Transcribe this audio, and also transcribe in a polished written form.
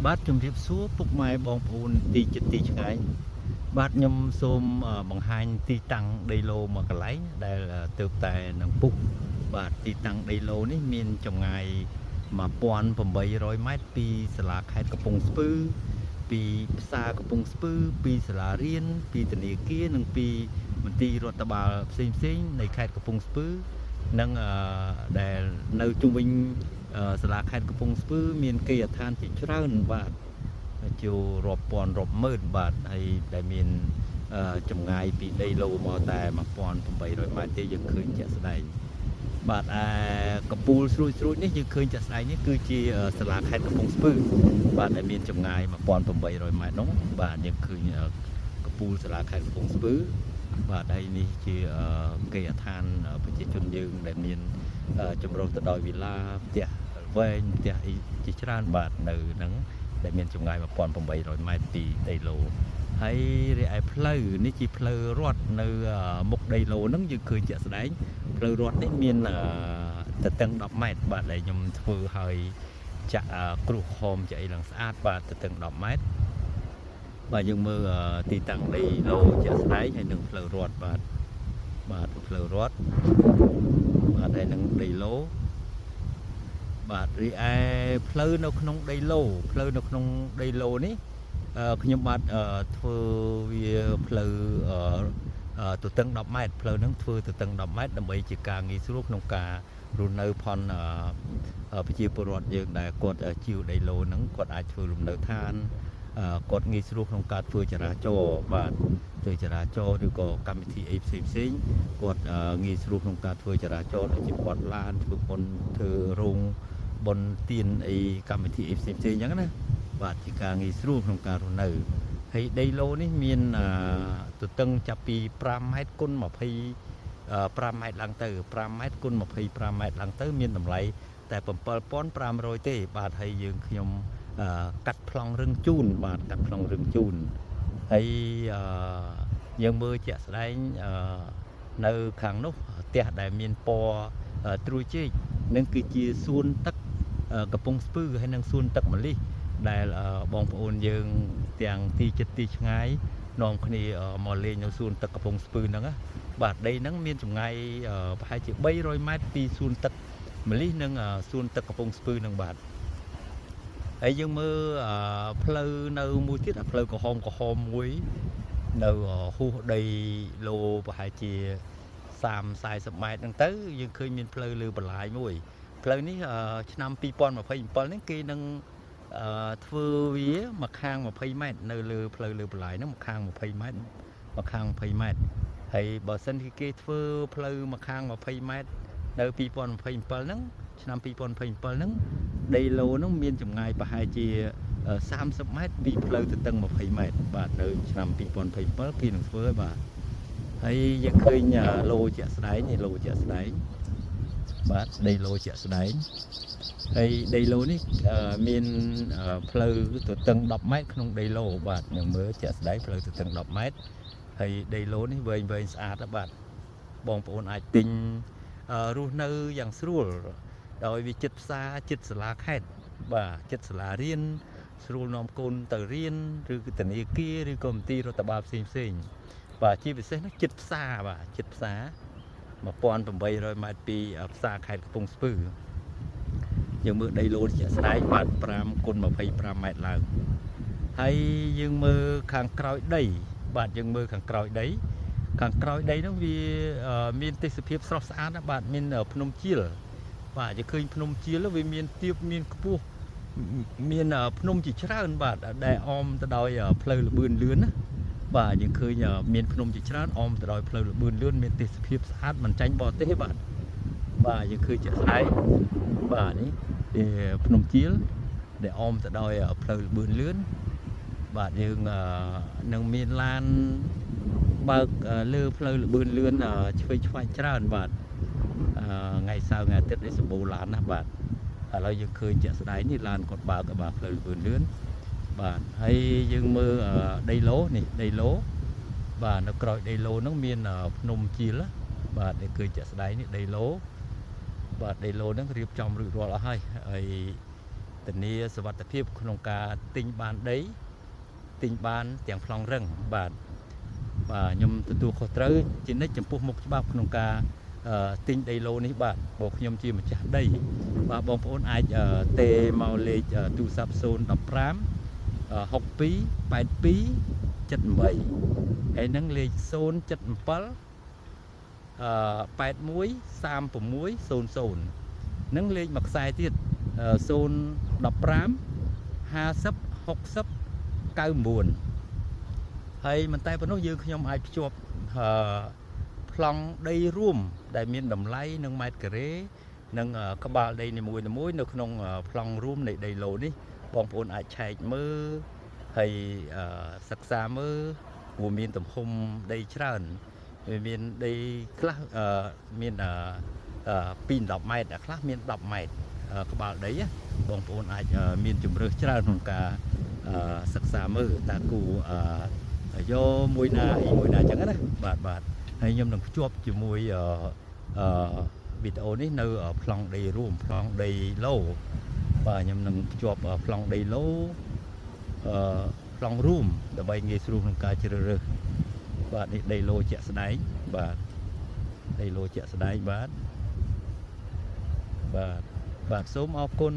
បាទជំរាបសួរពុកម៉ែបងប្អូនទីជិតទីឆ្ងាយបាទខ្ញុំសូមបង្ហាញទីតាំងដីឡូមួយកន្លែងដែលទើបតែនឹងពុះបាទទីតាំងដីឡូនេះមានចម្ងាយ1800ម៉ែត្រពីសាលាខេត្តកំពង់ស្ពឺពីផ្សារកំពង់ស្ពឺពីសាលារៀនពីធនាគារនិងពីមន្ទីររដ្ឋបាលផ្សេងៗនៃខេត្តកំពង់ស្ពឺនិងដែលនៅជុំវិញសាលាខេត្តកំពង់ស្ពឺមានគេយដ្ឋានជាច្រើនបាទជួរាប់ពាន់រាប់ម៉ឺនបាទហើយដែលមានចម្ងាយពីដីឡូមកតែ1800ម៉ែត្រទេយើងឃើញជាក់ស្ដែងបាទកំពូលស្រួចនេះយើងឃើញជាក់ស្ដែងនេះគឺជាសាលាខេត្តកំពង់ស្ពឺបាទដែលមានចម្ងាយ1800ម៉ែត្រនោះបាទយើងឃើញកំពូលសាលាខេត្តកំពង់ស្ពឺបាទហើយនេះជាគេយដ្ឋានប្រជាជនយើងដែលមានចម្រុះទៅដោយវិឡាផ្ទះវែងផ្ទះអីជាច្រើនបាទនៅហ្នឹងដែលមានចម្ងាយ1800ម៉ែត្រពីដីឡូហើយរីឯផ្លូវនេះជាផ្លូវរត់នៅមុខដីឡូហ្នឹងយើងឃើញជាក់ស្ដែងផ្លូវរត់នេះមានទទឹង10ម៉ែត្របាទដែលខ្ញុំធ្វើឲ្យចាក់គ្រុះហមចាក់អីឡើងស្អាតបាទទទឹង10ម៉ែត្របាទយើងមើលទីតាំងដីឡូជាក់ស្ដែងហើយនឹងផ្លូវរត់បាទផ្លូវរត់បាទហើយនឹងដីឡូបាទរីឯផ្លូវនៅក្នុងដីឡូនេះខ្ញុំបាទធ្វើវាផ្លូវទទឹង10ម៉ែត្រផ្លូវហ្នឹងធ្វើទទឹង10ម៉ែត្រដើម្បីជាការងាយស្រួលក្នុងការរស់នៅផនប្រជាពលរដ្ឋយើងដែលគាត់ជីវដីឡូហ្នឹងគាត់អាចធ្វើលំនៅឋានគាត់ងាយស្រួលក្នុងការធ្វើចរាចរណ៍បាទធ្វើចរាចរណ៍ឬក៏កម្មវិធីអីផ្សេងគាត់ងាយស្រួលក្នុងការធ្វើចរាចរណ៍ដូចជាគាត់ឡានធ្វើបុណ្យធ្វើរោងបុណ្យទានអីកម្មវិធីអីផ្សេងអញ្ចឹងណាបាទជាការងាយស្រួលក្នុងការរស់នៅហើយដីឡូនេះមានទទឹងចាប់ពី5ម៉ែត្រគុណ25ម៉ែត្រឡើងទៅ5ម៉ែត្រគុណ25ម៉ែត្រឡើងទៅមានតម្លៃតែ7500ទេបាទហើយខ្ញុំកាត់ប្លង់រឹងជូនបាទកាត់ប្លង់រឹងជូនហើយយើងមើលជាក់ស្ដែងនៅខាងនោះផ្ទះដែលមានពណ៌ត្រួយចេកនឹងគឺជាសួនទឹកកំពង់ស្ពឺហើយនិងសួនទឹកម្លិះដែលបងប្អូនយើងទាំងទីជិតទីឆ្ងាយនាំគ្នាមកលេងនៅសួនទឹកកំពង់ស្ពឺហ្នឹងបាទដីហ្នឹងមានចម្ងាយប្រហែលជា300ម៉ែត្រពីសួនទឹកម្លិះនិងសួនទឹកកំពង់ស្ពឺហ្នឹងបាទហើយយើងមើលផ្លូវនៅមួយទៀតផ្លូវក្រហមមួយនៅហួសដីឡូប្រហែលជា30-40ម៉ែត្រហ្នឹងទៅយើងឃើញមានផ្លូវលើបន្លាយមួយផ្លូវនេះឆ្នាំ2027ហ្នឹងគេនឹងធ្វើវាមួយខាង20ម៉ែត្រនៅលើផ្លូវលើបន្លាយហ្នឹងមួយខាង20ម៉ែត្រហើយបើសិនជាគេធ្វើផ្លូវមួយខាង20ម៉ែត្រនៅ2027ហ្នឹងឆ្នាំ2027ហ្នឹងដីឡូហ្នឹងមានចម្ងាយប្រហែលជា30ម៉ែត្រពីផ្លូវទៅតឹង20ម៉ែត្របាទនៅឆ្នាំ2027គេនឹងធ្វើហើយបាទហើយយើងឃើញឡូជាក់ស្ដែងបាទដីឡូជាក់ស្ដែងហើយដីឡូនេះមានផ្លូវទទឹង10ម៉ែត្រក្នុងដីឡូបាទយើងមើលជាក់ស្ដែងផ្លូវទទឹង10ម៉ែត្រហើយដីឡូនេះវែងស្អាតបាទបងប្អូនអាចទិញរស់នៅយ៉ាងស្រួលដោយវាចិត្តផ្សារចិត្តសាលាខេត្តបាទចិត្តសាលារៀនស្រួលនាំកូនទៅរៀនឬគឺធនាគារឬក៏មន្ទីររដ្ឋបាលផ្សេងបាទជាពិសេសនោះចិត្តផ្សារបាទចិត្តផ្សារ1800ម៉ែត្រពីផ្សារខេត្តកំពង់ស្ពឺយើងមើលដីឡូជាក់ស្ដែងបាទ5គុណ25ម៉ែត្រឡើងហើយយើងមើលខាងក្រោយដីបាទយើងមើលខាងក្រោយដីនោះវាមានទេសភាពស្រស់ស្អាតណាបាទមានភ្នំជាលបាទយើងឃើញភ្នំជាលវាមានទាបមានខ្ពស់មានភ្នំជាច្រើនបាទដែលអមទៅដោយផ្លូវល្បឿនលឿនណាបាទយើងឃើញមានភ្នំជាច្រើនអមទៅដោយផ្លូវល្បឿនលឿនមានទេសភាពស្អាតមិនចាញ់បរទេសទេបាទយើងឃើញជាក់ស្ដែងបាទនេះភ្នំជាលដែលអមទៅដោយផ្លូវល្បឿនលឿនបាទយើងនឹងមានឡានបើកលើផ្លូវល្បឿនលឿនឆ្វេងឆ្វាយច្រើនបាទថ្ងៃសៅរ៍ថ្ងៃអាទិត្យនេះសម្បូរឡានណាបាទឥឡូវយើងឃើញជាក់ស្ដែងនេះឡានគាត់បើកបាទផ្លូវល្បឿនលឿនបាទហើយយើងមើលដីឡូបាទនៅក្រោយដីឡូហ្នឹងមានភ្នំជាលបាទដែលឃើញជាក់ស្ដែងនេះដីឡូបាទដីឡូហ្នឹងរៀបចំរួចរាល់អស់ហើយ ធានាសុវត្ថិភាពក្នុងការទិញបានដីទិញបានទាំងប្លង់រឹងបាទខ្ញុំទទួលខុសត្រូវជានិច្ចចំពោះមុខច្បាប់ក្នុងការទិញដីឡូនេះបាទបងខ្ញុំជាម្ចាស់ដីបាទបងប្អូនអាចទេមកលេខទូរស័ព្ទ015 62 82 78ហើយនឹងលេខ077 81 3600នឹងលេខមួយខ្សែទៀត015 50 60 99ហើយមិនតែប៉ុណ្ណោះយើងខ្ញុំអាចភ្ជាប់ប្លង់ដីរួមដែលមានតម្លៃនឹងម៉ែត្រការ៉េនិងក្បាលដីនីមួយៗនៅក្នុងប្លង់រួមនៃដីឡូនេះបងប្អូនអាចឆែកមើលហើយសិក្សាមើលព្រោះមានទំហំដីច្រើនវាមានដីខ្លះមានពី10ម៉ែត្រខ្លះមាន10ម៉ែត្រក្បាលដីបងប្អូនអាចមានជម្រើសច្រើនក្នុងការសិក្សាមើលតើគូយកមួយណាអីមួយណាអញ្ចឹងណាបាទហើយខ្ញុំនឹងភ្ជាប់ជាមួយវីដេអូនេះនៅប្លង់ដីរួមប្លង់ដីឡូបាទខ្ញុំនឹងភ្ជាប់ប្លង់ដីឡូប្លង់រួមដើម្បីងាយស្រួលក្នុងការជ្រើសរើសបាទនេះដីឡូជាក់ស្ដែងបាទដីឡូជាក់ស្ដែងបាទសូមអរគុណ